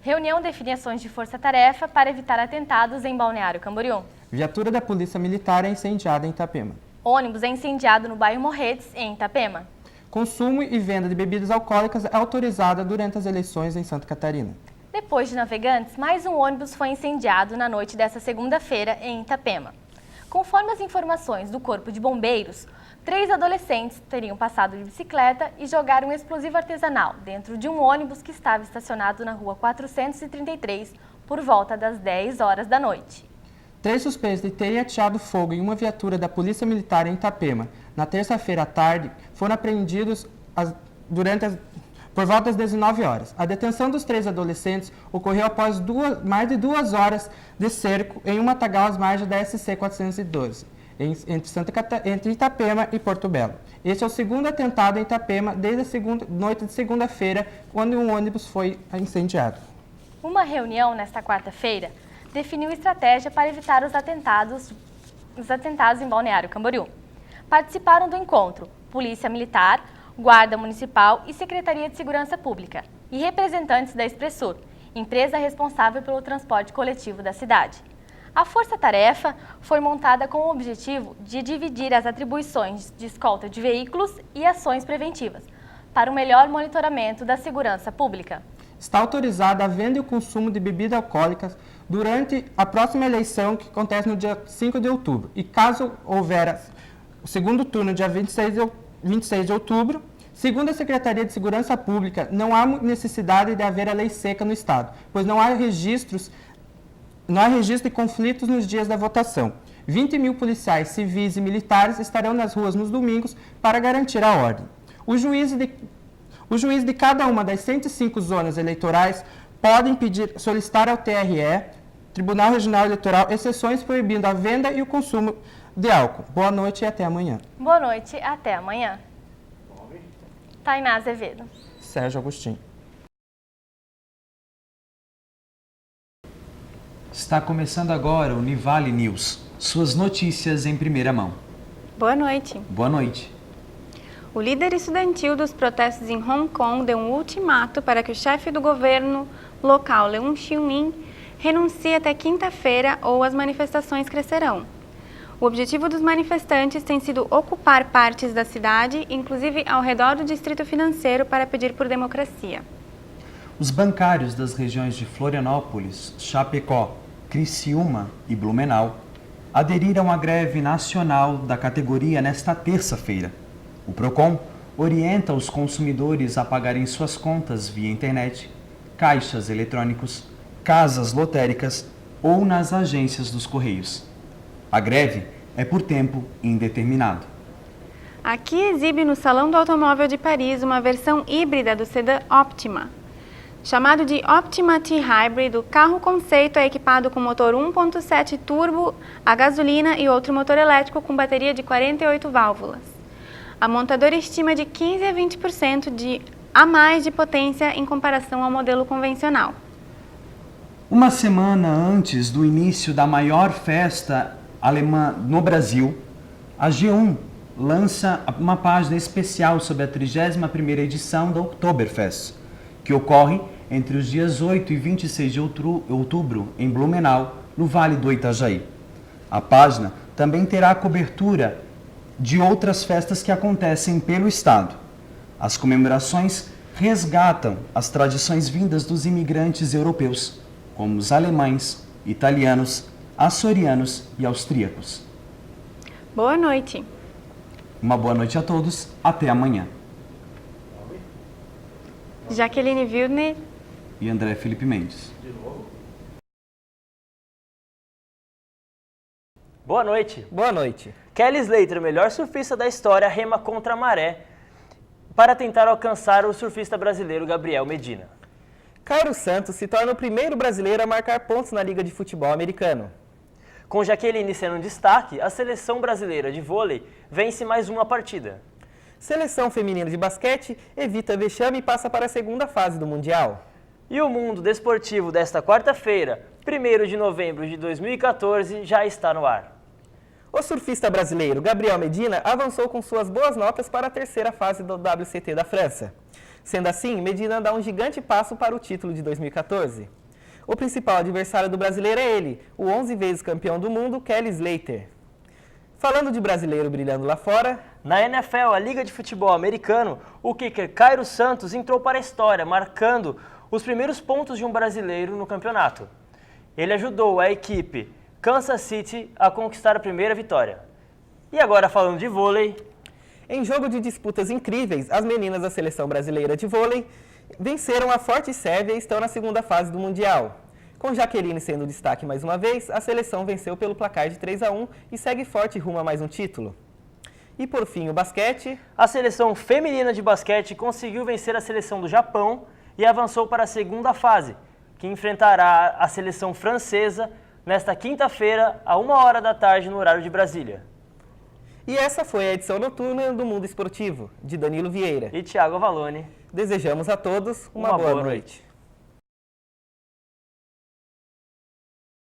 Reunião define ações de força-tarefa para evitar atentados em Balneário Camboriú. Viatura da Polícia Militar é incendiada em Itapema. Ônibus é incendiado no bairro Morretes, em Itapema. Consumo e venda de bebidas alcoólicas é autorizada durante as eleições em Santa Catarina. Depois de Navegantes, mais um ônibus foi incendiado na noite desta segunda-feira em Itapema. Conforme as informações do Corpo de Bombeiros, 3 adolescentes teriam passado de bicicleta e jogaram um explosivo artesanal dentro de um ônibus que estava estacionado na rua 433 por volta das 10 horas da noite. 3 suspeitos de terem ateado fogo em uma viatura da Polícia Militar em Itapema na terça-feira à tarde foram apreendidos por volta das 19 horas. A detenção dos 3 adolescentes ocorreu após mais de 2 horas de cerco em um matagal às margens da SC 412, entre Itapema e Porto Belo. Este é o segundo atentado em Itapema desde a noite de segunda-feira, quando um ônibus foi incendiado. Uma reunião nesta quarta-feira definiu estratégia para evitar os atentados em Balneário Camboriú. Participaram do encontro Polícia Militar, Guarda Municipal e Secretaria de Segurança Pública e representantes da Expressur, empresa responsável pelo transporte coletivo da cidade. A força-tarefa foi montada com o objetivo de dividir as atribuições de escolta de veículos e ações preventivas, para um melhor monitoramento da segurança pública. Está autorizada a venda e o consumo de bebidas alcoólicas durante a próxima eleição, que acontece no dia 5 de outubro. E caso houver o segundo turno, dia 26 de outubro, segundo a Secretaria de Segurança Pública, não há necessidade de haver a lei seca no Estado, pois não há registro de conflitos nos dias da votação. 20 mil policiais civis e militares estarão nas ruas nos domingos para garantir a ordem. O juiz de cada uma das 105 zonas eleitorais podem solicitar ao TRE, Tribunal Regional Eleitoral, exceções proibindo a venda e o consumo de álcool. Boa noite e até amanhã. Boa noite, até amanhã. Tainá Azevedo. Sérgio Agostinho. Está começando agora o Univale News, suas notícias em primeira mão. Boa noite. Boa noite. O líder estudantil dos protestos em Hong Kong deu um ultimato para que o chefe do governo local, Leung Chee-min, renuncie até quinta-feira ou as manifestações crescerão. O objetivo dos manifestantes tem sido ocupar partes da cidade, inclusive ao redor do distrito financeiro, para pedir por democracia. Os bancários das regiões de Florianópolis, Chapecó, Criciúma e Blumenau aderiram à greve nacional da categoria nesta terça-feira. O PROCON orienta os consumidores a pagarem suas contas via internet, caixas eletrônicos, casas lotéricas ou nas agências dos Correios. A greve é por tempo indeterminado. Aqui exibe no Salão do Automóvel de Paris uma versão híbrida do sedã Optima. Chamado de Optima T-Hybrid, o carro conceito é equipado com motor 1.7 turbo a gasolina e outro motor elétrico com bateria de 48 válvulas. A montadora estima de 15 a 20% a mais de potência em comparação ao modelo convencional. Uma semana antes do início da maior festa alemã no Brasil, a G1 lança uma página especial sobre a 31ª edição da Oktoberfest, que ocorre entre os dias 8 e 26 de outubro em Blumenau, no Vale do Itajaí. A página também terá a cobertura de outras festas que acontecem pelo estado. As comemorações resgatam as tradições vindas dos imigrantes europeus, como os alemães, italianos, açorianos e austríacos. Boa noite. Uma boa noite a todos. Até amanhã. Jaqueline Wilner e André Felipe Mendes. Boa noite. Boa noite. Kelly Slater, o melhor surfista da história, rema contra a maré para tentar alcançar o surfista brasileiro Gabriel Medina. Cairo Santos se torna o primeiro brasileiro a marcar pontos na Liga de Futebol Americano. Com Jaqueline sendo um destaque, a seleção brasileira de vôlei vence mais uma partida. Seleção feminina de basquete evita vexame e passa para a segunda fase do Mundial. E o mundo desportivo desta quarta-feira, 1º de novembro de 2014, já está no ar. O surfista brasileiro Gabriel Medina avançou com suas boas notas para a terceira fase do WCT da França. Sendo assim, Medina dá um gigante passo para o título de 2014. O principal adversário do brasileiro é ele, o 11 vezes campeão do mundo, Kelly Slater. Falando de brasileiro brilhando lá fora, na NFL, a Liga de Futebol Americano, o kicker Cairo Santos entrou para a história, marcando os primeiros pontos de um brasileiro no campeonato. Ele ajudou a equipe Kansas City a conquistar a primeira vitória. E agora falando de vôlei. Em jogo de disputas incríveis, as meninas da seleção brasileira de vôlei venceram a forte Sérvia e estão na segunda fase do Mundial. Com Jaqueline sendo destaque mais uma vez, a seleção venceu pelo placar de 3-1 e segue forte rumo a mais um título. E por fim, o basquete. A seleção feminina de basquete conseguiu vencer a seleção do Japão e avançou para a segunda fase, que enfrentará a seleção francesa nesta quinta-feira, a 1h da tarde, no horário de Brasília. E essa foi a edição noturna do Mundo Esportivo, de Danilo Vieira e Thiago Avalone. Desejamos a todos uma boa noite.